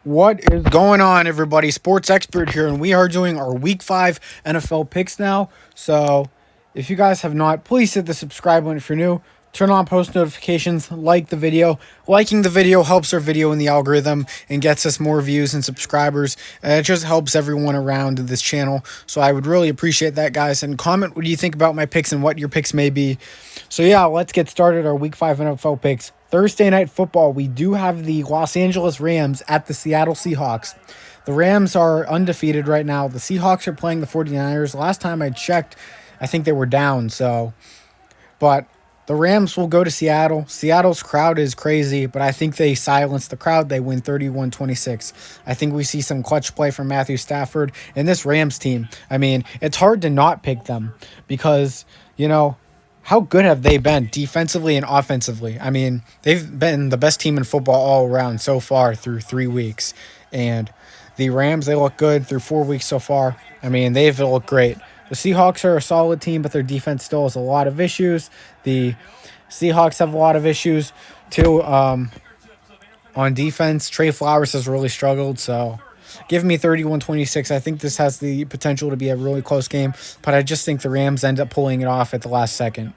What is going on, everybody? Sports expert here, and we are doing our Week 5 NFL picks now. So, if you guys have not, please hit the subscribe button if you're new. Turn on post notifications, like the video. Liking the video helps our video in the algorithm and gets us more views and subscribers. It just helps everyone around this channel. So, I would really appreciate that, guys. And comment what do you think about my picks and what your picks may be. So, yeah, let's get started our Week 5 NFL picks. Thursday Night Football, we do have the Los Angeles Rams at the Seattle Seahawks. The Rams are undefeated right now. The Seahawks are playing the 49ers. Last time I checked, I think they were down. But the Rams will go to Seattle. Seattle's crowd is crazy, but I think they silence the crowd. They win 31-26. I think we see some clutch play from Matthew Stafford and this Rams team. I mean, it's hard to not pick them because, how good have they been defensively and offensively? I mean, they've been the best team in football all around so far through 3 weeks. And the Rams, they look good through 4 weeks so far. I mean, they've looked great. The Seahawks are a solid team, but their defense still has a lot of issues. The Seahawks have a lot of issues, too, on defense. Trey Flowers has really struggled, so give me 31-26. I think this has the potential to be a really close game, but I just think the Rams end up pulling it off at the last second.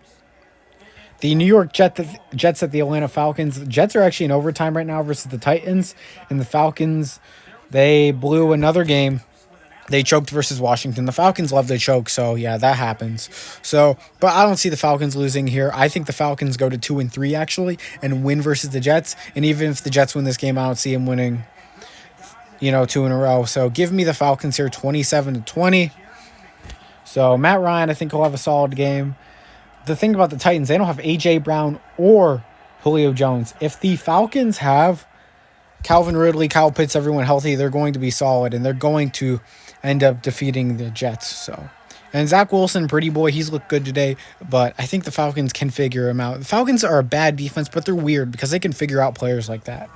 The New York Jets at the Atlanta Falcons. The Jets are actually in overtime right now versus the Titans, and the Falcons, they blew another game. They choked versus Washington. The Falcons love to choke, so yeah, that happens. But I don't see the Falcons losing here. I think the Falcons go to 2-3 actually and win versus the Jets. And even if the Jets win this game, I don't see them winning, 2 in a row. So give me the Falcons here, 27-20. So Matt Ryan, I think he'll have a solid game. The thing about the Titans, they don't have A.J. Brown or Julio Jones. If the Falcons have Calvin Ridley, Kyle Pitts, everyone healthy, they're going to be solid, and they're going to end up defeating the Jets. And Zach Wilson, pretty boy, he's looked good today, but I think the Falcons can figure him out. The Falcons are a bad defense, but they're weird because they can figure out players like that.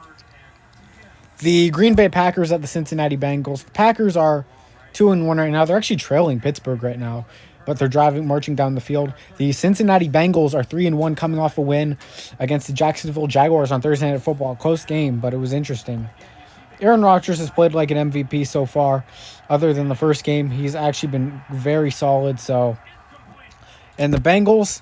The Green Bay Packers at the Cincinnati Bengals. The Packers are 2-1 right now. They're actually trailing Pittsburgh right now, but they're marching down the field. The Cincinnati Bengals are 3-1 coming off a win against the Jacksonville Jaguars on Thursday Night Football. Close game, but it was interesting. Aaron Rodgers has played like an MVP so far. Other than the first game, he's actually been very solid. And the Bengals,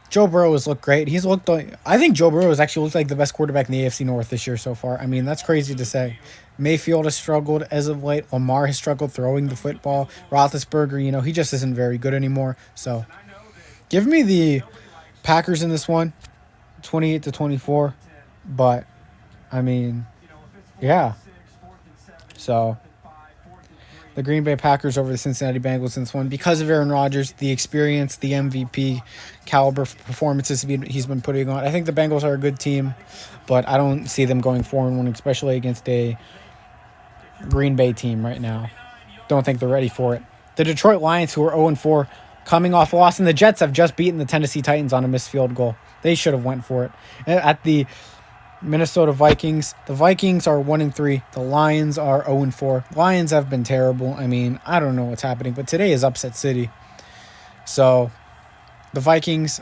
Joe Burrow has looked great. I think Joe Burrow has actually looked like the best quarterback in the AFC North this year so far. I mean, that's crazy to say. Mayfield has struggled as of late. Lamar has struggled throwing the football. Roethlisberger, he just isn't very good anymore. So give me the Packers in this one, 28-24. But, I mean, yeah. So the Green Bay Packers over the Cincinnati Bengals in this one because of Aaron Rodgers, the experience, the MVP caliber performances he's been putting on. I think the Bengals are a good team, but I don't see them going 4-1, especially against a Green Bay team right now. Don't think they're ready for it. The Detroit Lions, who are 0-4, coming off a loss, and the Jets have just beaten the Tennessee Titans on a missed field goal. They should have went for it. At the Minnesota Vikings. The Vikings are 1-3. The Lions are 0-4. Lions have been terrible. I mean, I don't know what's happening, but today is upset city. So, the Vikings,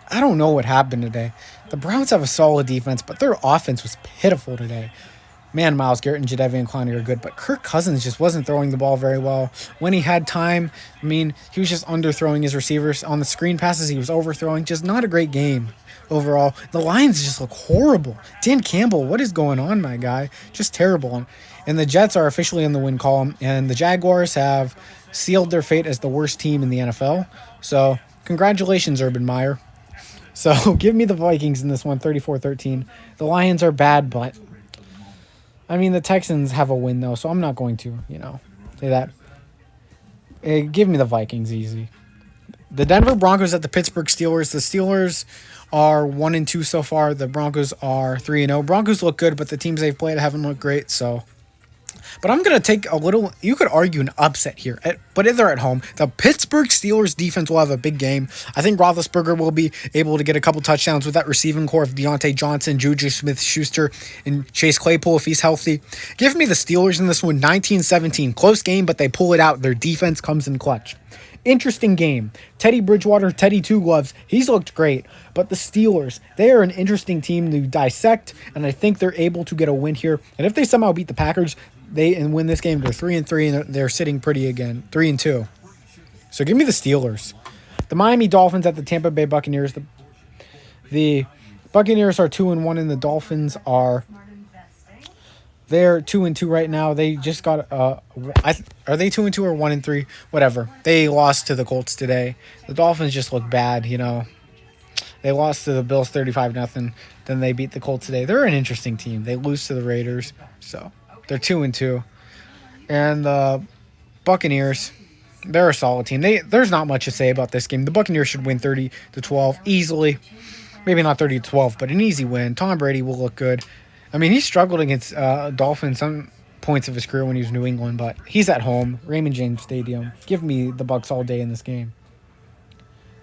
I don't know what happened today. The Browns have a solid defense, but their offense was pitiful today. Man, Myles Garrett and Jadeveon Clowney are good, but Kirk Cousins just wasn't throwing the ball very well. When he had time, I mean, he was just underthrowing his receivers. On the screen passes, he was overthrowing. Just not a great game overall. The Lions just look horrible. Dan Campbell, what is going on, my guy? Just terrible. And the Jets are officially in the win column, and the Jaguars have sealed their fate as the worst team in the NFL. So, congratulations, Urban Meyer. So, give me the Vikings in this one, 34-13. The Lions are bad, but I mean, the Texans have a win, though, so I'm not going to, say that. Give me the Vikings easy. The Denver Broncos at the Pittsburgh Steelers. The Steelers are 1-2 so far. The Broncos are 3-0. Broncos look good, but the teams they've played haven't looked great, so. But I'm going to take a little, you could argue an upset here, but if they're at home, the Pittsburgh Steelers defense will have a big game. I think Roethlisberger will be able to get a couple touchdowns with that receiving core of Deontay Johnson, Juju Smith-Schuster, and Chase Claypool if he's healthy. Give me the Steelers in this one, 19-17. Close game, but they pull it out. Their defense comes in clutch. Interesting game. Teddy Bridgewater, Teddy Two Gloves, he's looked great. But the Steelers, they are an interesting team to dissect, and I think they're able to get a win here. And if they somehow beat the Packers, and win this game, they're 3-3, and they're sitting pretty again, 3-2. So give me the Steelers. The Miami Dolphins at the Tampa Bay Buccaneers. The Buccaneers are 2-1, and the Dolphins are they're 2-2 right now. They just got are they 2-2 or 1-3? Whatever. They lost to the Colts today. The Dolphins just look bad, you know. They lost to the Bills 35-0. Then they beat the Colts today. They're an interesting team. They lose to the Raiders, so they're 2-2. And the Buccaneers, they're a solid team. There's not much to say about this game. The Buccaneers should win 30-12 easily. Maybe not 30-12, but an easy win. Tom Brady will look good. I mean, he struggled against Dolphins some points of his career when he was in New England, but he's at home, Raymond James Stadium. Give me the Bucs all day in this game.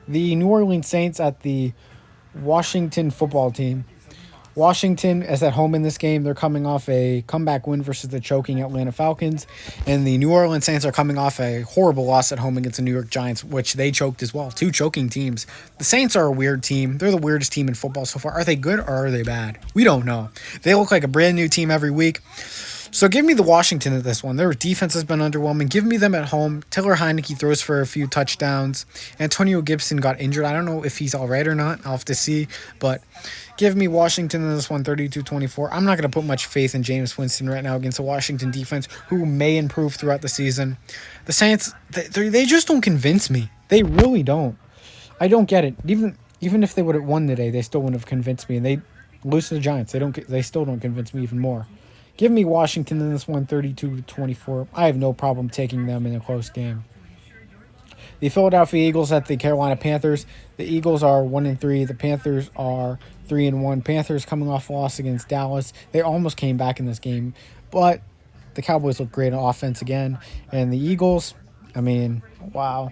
The New Orleans Saints at the Washington football team. Washington is at home in this game. They're coming off a comeback win versus the choking Atlanta Falcons. And the New Orleans Saints are coming off a horrible loss at home against the New York Giants, which they choked as well. 2 choking teams. The Saints are a weird team. They're the weirdest team in football so far. Are they good or are they bad? We don't know. They look like a brand new team every week. So give me the Washington at this one. Their defense has been underwhelming. Give me them at home. Taylor Heineke throws for a few touchdowns. Antonio Gibson got injured. I don't know if he's all right or not. I'll have to see. But give me Washington in this one, 32-24. I'm not going to put much faith in Jameis Winston right now against the Washington defense, who may improve throughout the season. The Saints, they just don't convince me. They really don't. I don't get it. Even if they would have won today, they still wouldn't have convinced me. And they lose to the Giants. They still don't convince me even more. Give me Washington in this one, 32-24. I have no problem taking them in a close game. The Philadelphia Eagles at the Carolina Panthers. The Eagles are 1-3. The Panthers are 3-1. Panthers coming off a loss against Dallas. They almost came back in this game, but the Cowboys look great on offense again. And the Eagles, I mean, wow.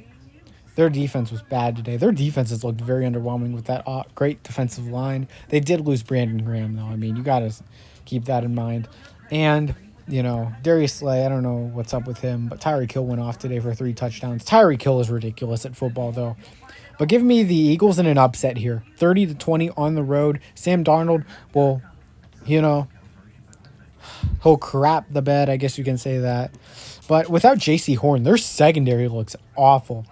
Their defense was bad today. Their defense has looked very underwhelming with that great defensive line. They did lose Brandon Graham, though. I mean, you got to keep that in mind. And, you know, Darius Slay, I don't know what's up with him, but Tyreek Hill went off today for 3 touchdowns. Tyreek Hill is ridiculous at football, though. But give me the Eagles in an upset here. 30-20 on the road. Sam Darnold will, you know, he'll crap the bed, I guess you can say that. But without J.C. Horn, their secondary looks awful.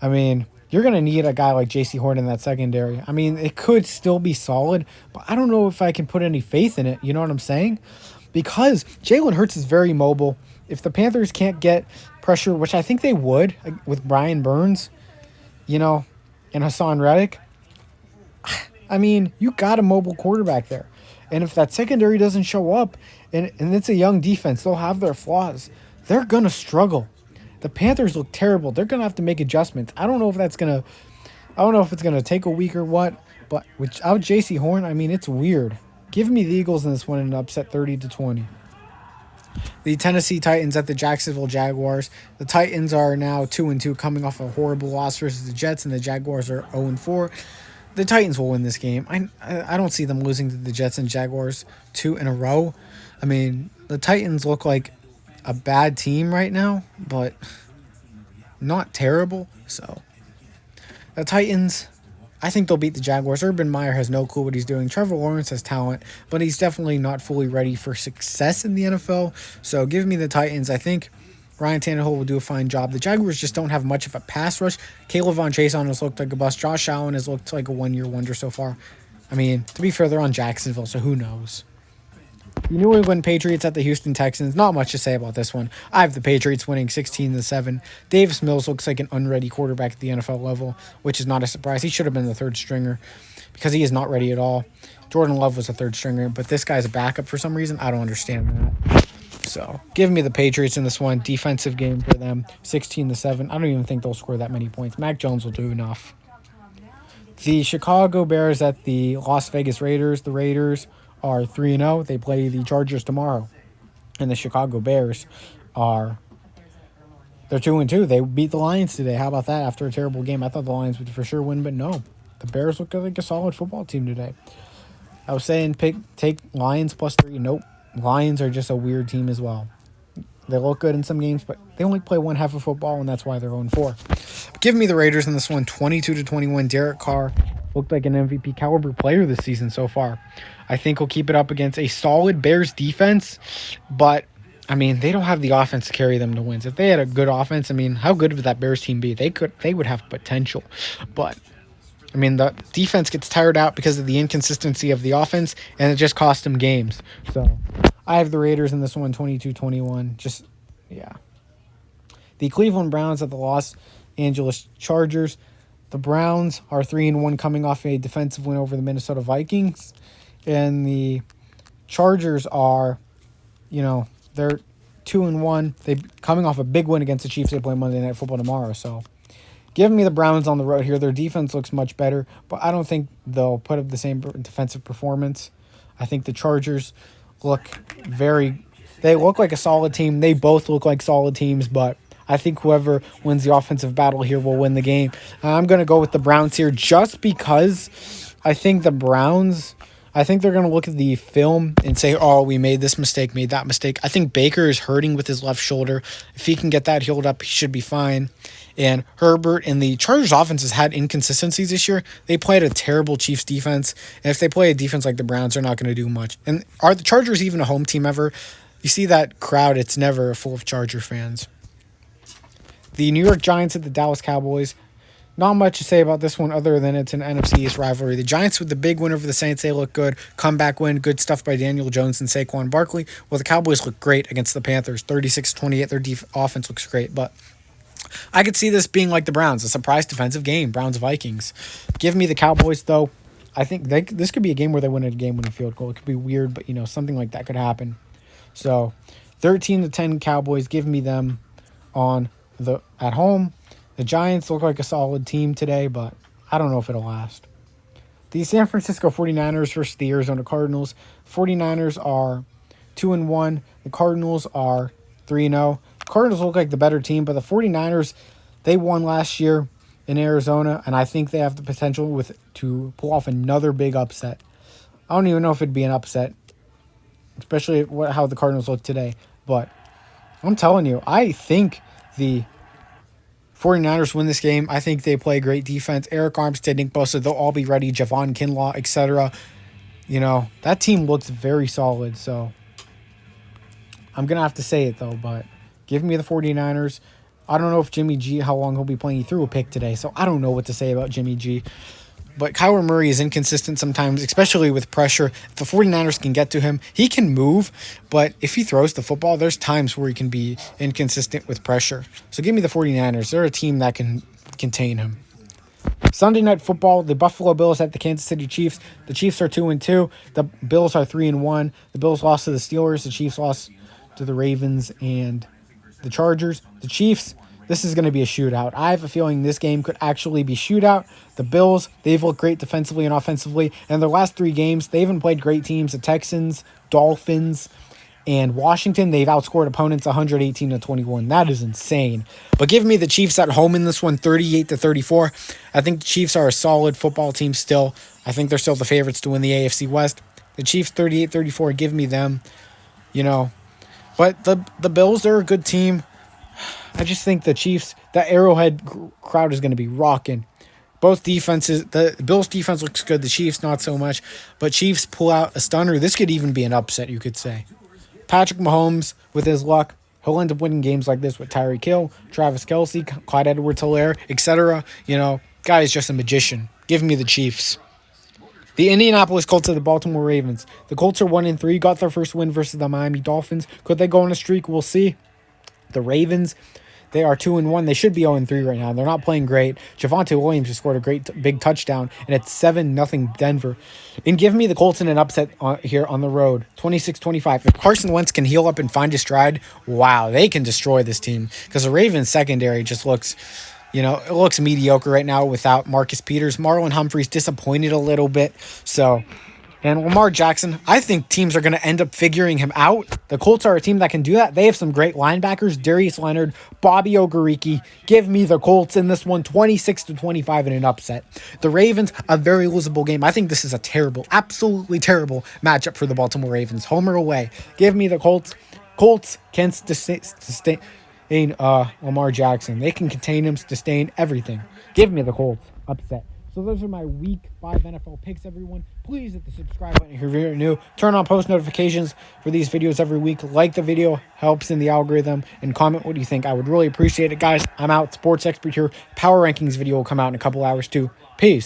I mean, you're going to need a guy like J.C. Horn in that secondary. I mean, it could still be solid, but I don't know if I can put any faith in it. You know what I'm saying? Because Jalen Hurts is very mobile. If the Panthers can't get pressure, which I think they would with Brian Burns, you know, and Hassan Reddick, I mean, you got a mobile quarterback there. And if that secondary doesn't show up, and it's a young defense, they'll have their flaws. They're going to struggle. The Panthers look terrible. They're going to have to make adjustments. I don't know if it's going to take a week or what, but without J.C. Horn, I mean, it's weird. Give me the Eagles in this one in an upset 30-20. The Tennessee Titans at the Jacksonville Jaguars. The Titans are now 2-2, coming off a horrible loss versus the Jets, and the Jaguars are 0-4. The Titans will win this game. I don't see them losing to the Jets and Jaguars 2 in a row. I mean, the Titans look like a bad team right now, but not terrible. So the Titans, I think they'll beat the Jaguars. Urban Meyer has no clue what he's doing. Trevor Lawrence has talent, but he's definitely not fully ready for success in the NFL. So give me the Titans. I think Ryan Tannehill will do a fine job. The Jaguars just don't have much of a pass rush. Caleb Von Chason has looked like a bust. Josh Allen has looked like a one-year wonder so far. I mean, to be fair, they're on Jacksonville, so who knows? The New England Patriots at the Houston Texans. Not much to say about this one. I have the Patriots winning 16-7. Davis Mills looks like an unready quarterback at the NFL level, which is not a surprise. He should have been the third stringer because he is not ready at all. Jordan Love was a third stringer, but this guy's a backup for some reason. I don't understand that. So give me the Patriots in this one. Defensive game for them, 16-7. I don't even think they'll score that many points. Mac Jones will do enough. The Chicago Bears at the Las Vegas Raiders. The Raiders are 3-0. They play the Chargers tomorrow. And the Chicago Bears they're 2-2. They beat the Lions today. How about that after a terrible game? I thought the Lions would for sure win, but no. The Bears look like a solid football team today. I was saying take Lions +3. Nope. Lions are just a weird team as well. They look good in some games, but they only play one half of football, and that's why they're 0-4. Give me the Raiders in this one, 22-21. Derek Carr looked like an MVP caliber player this season so far. I think he'll keep it up against a solid Bears defense, but I mean, they don't have the offense to carry them to wins. If they had a good offense, I mean, how good would that Bears team be? They would have potential, but I mean, the defense gets tired out because of the inconsistency of the offense, and it just cost them games. So I have the Raiders in this one, 22-21. Just, yeah. The Cleveland Browns at the Los Angeles Chargers. The Browns are 3-1 coming off a defensive win over the Minnesota Vikings. And the Chargers are, they're 2-1. They're coming off a big win against the Chiefs. They play Monday Night Football tomorrow, so give me the Browns on the road here. Their defense looks much better, but I don't think they'll put up the same defensive performance. I think the Chargers they look like a solid team. They both look like solid teams, but I think whoever wins the offensive battle here will win the game. I'm going to go with the Browns here just because I think they're going to look at the film and say, oh, we made this mistake, made that mistake. I think Baker is hurting with his left shoulder. If he can get that healed up, he should be fine. And Herbert and the Chargers offense has had inconsistencies this year. They played a terrible Chiefs defense. And if they play a defense like the Browns, they're not going to do much. And are the Chargers even a home team ever? You see that crowd, it's never full of Charger fans. The New York Giants at the Dallas Cowboys. Not much to say about this one other than it's an NFC East rivalry. The Giants with the big win over the Saints, they look good. Comeback win, good stuff by Daniel Jones and Saquon Barkley. Well, the Cowboys look great against the Panthers, 36-28. Their offense looks great, but I could see this being like the Browns, a surprise defensive game, Browns-Vikings. Give me the Cowboys, though. I think this could be a game where they win a game-winning field goal. It could be weird, but, something like that could happen. So, 13-10 Cowboys, give me them at home. The Giants look like a solid team today, but I don't know if it'll last. The San Francisco 49ers versus the Arizona Cardinals. 49ers are 2-1. The Cardinals are 3-0. Cardinals look like the better team, but the 49ers, they won last year in Arizona, and I think they have the potential to pull off another big upset. I don't even know if it'd be an upset, especially how the Cardinals look today, but I'm telling you, I think the 49ers win this game. I think they play great defense. Eric Armstead, Nick Bosa, they'll all be ready. Javon Kinlaw, etc. That team looks very solid. So I'm going to have to say it, though. But give me the 49ers. I don't know if Jimmy G, how long he'll be playing. He threw a pick today, so I don't know what to say about Jimmy G. But Kyler Murray is inconsistent sometimes, especially with pressure. If the 49ers can get to him, he can move. But if he throws the football, there's times where he can be inconsistent with pressure. So give me the 49ers. They're a team that can contain him. Sunday Night Football, the Buffalo Bills at the Kansas City Chiefs. The Chiefs are 2-2. The Bills are 3-1. The Bills lost to the Steelers. The Chiefs lost to the Ravens and the Chargers. The Chiefs, this is going to be a shootout. I have a feeling this game could actually be shootout. The Bills, they've looked great defensively and offensively. And their last 3 games, they haven't played great teams. The Texans, Dolphins, and Washington, they've outscored opponents 118-21. That is insane. But give me the Chiefs at home in this one, 38-34. I think the Chiefs are a solid football team still. I think they're still the favorites to win the AFC West. The Chiefs 38-34, give me them. But the Bills, they're a good team. I just think the Chiefs, the Arrowhead crowd is going to be rocking. Both defenses, the Bills' defense looks good. The Chiefs, not so much. But Chiefs pull out a stunner. This could even be an upset, you could say. Patrick Mahomes, with his luck, he'll end up winning games like this with Tyreek Hill, Travis Kelce, Clyde Edwards-Helaire, etc. Guy is just a magician. Give me the Chiefs. The Indianapolis Colts are the Baltimore Ravens. The Colts are 1-3, got their first win versus the Miami Dolphins. Could they go on a streak? We'll see. The Ravens, they are 2-1. They should be 0-3 right now. They're not playing great. Javonte Williams just scored a great big touchdown, and it's 7-0 Denver. And give me the Colts in an upset here on the road, 26-25. If Carson Wentz can heal up and find his stride, wow, they can destroy this team. Because the Ravens secondary just looks, it looks mediocre right now without Marcus Peters. Marlon Humphrey's disappointed a little bit, so... And Lamar Jackson, I think teams are going to end up figuring him out. The Colts are a team that can do that. They have some great linebackers, Darius Leonard, Bobby Ogereke. Give me the Colts in this one, 26-25 in an upset. The Ravens, a very losable game. I think this is a terrible, absolutely terrible matchup for the Baltimore Ravens. Home or away. Give me the Colts. Colts can sustain Lamar Jackson. They can contain him, sustain everything. Give me the Colts. Upset. So those are my Week 5 NFL picks, everyone. Please hit the subscribe button if you're new. Turn on post notifications for these videos every week. Like the video, helps in the algorithm, and comment what you think. I would really appreciate it, guys. I'm out. Sports Expert here. Power Rankings video will come out in a couple hours, too. Peace.